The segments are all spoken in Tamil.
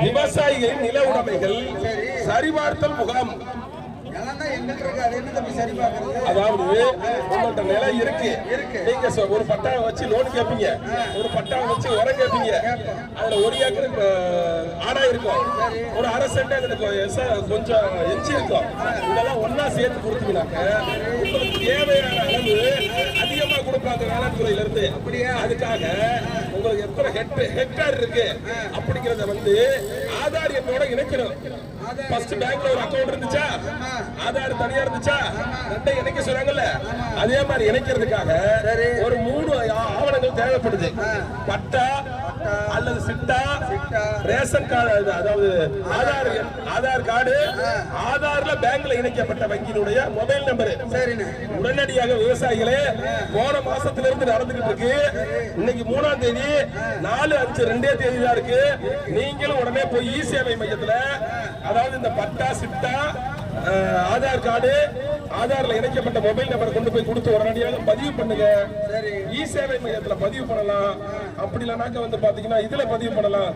விவசாயிகளின் நில உடைமைகள் சரிபார்த்தல் முகாம். அதாவது உங்கள்ட்ட நிலம் இருக்கு, நீங்க ஒரு பட்டா வச்சு லோன் கேட்பீங்க, ஒரு பட்டா வச்சு உரம் கேட்பீங்க. அதுல ஒரு ஏக்கர் ஆடா இருக்கும், ஒரு அரை சென்ட் கொஞ்சம் எஞ்சி இருக்கும். இதெல்லாம் ஒன்னா சேர்த்து கொடுத்தீங்கன்னாக்க உங்களுக்கு தேவையான அளவு அதிகமா கொடுப்பாங்க வேளாண் துறையில இருந்து. அதுக்காக உங்களுக்கு எத்தனை ஹெக்டார் இருக்கு அப்படிங்கறத ஆதார் எண்ணோட இணைக்கணும். ஃபர்ஸ்ட் பேங்க்ல ஒரு அக்கவுண்ட் இருந்துச்சா, ஆதார் தனியா இருந்துச்சா, ரெண்டை இணைக்க சொல்றாங்கல்ல, அதே மாதிரி இணைக்கிறதுக்காக ஒரு 3 ஆவணங்கள் தேவைப்படுது. பட்டா அல்லது சிட்டா, ரேஷன் கார்டு, அதாவது ஆதார் கார்டு, ஆதார்ல பேங்க்ல இணைக்கப்பட்ட வங்கியினுடைய மொபைல் நம்பர். உடனடியாக விவசாயிகளே, போன மாசத்துல இருந்து நடந்துகிட்டு இருக்கு. இன்னைக்கு 3ஆம் தேதி, 4/5/2 தான் இருக்கு. நீங்களும் உடனே போய் இ சேவை மையத்துல, அதாவது இந்த பட்டா, சிட்டா, ஆதார் கார்டு, ஆதார்ல இணைக்கப்பட்ட மொபைல் நம்பர் கொண்டு போய் கொடுத்து உடனடியாக பதிவு பண்ணுங்க. இ சேவை மையத்துல பதிவு பண்ணலாம். அப்படி இல்லைனாக்க பாத்தீங்கன்னா இதுல பதிவு பண்ணலாம்,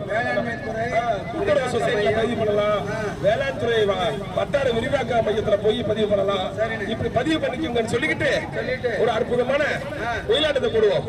கூட்டுறவு சொசைட்டில பதிவு பண்ணலாம், வேளாண் துறை வட்டார விரிவாக்க மையத்துல போய் பதிவு பண்ணலாம். இப்படி பதிவு பண்ணிக்கோங்கன்னு சொல்லிக்கிட்டு ஒரு அற்புதமான ஒயிலாட்டத்தை போடுவோம்.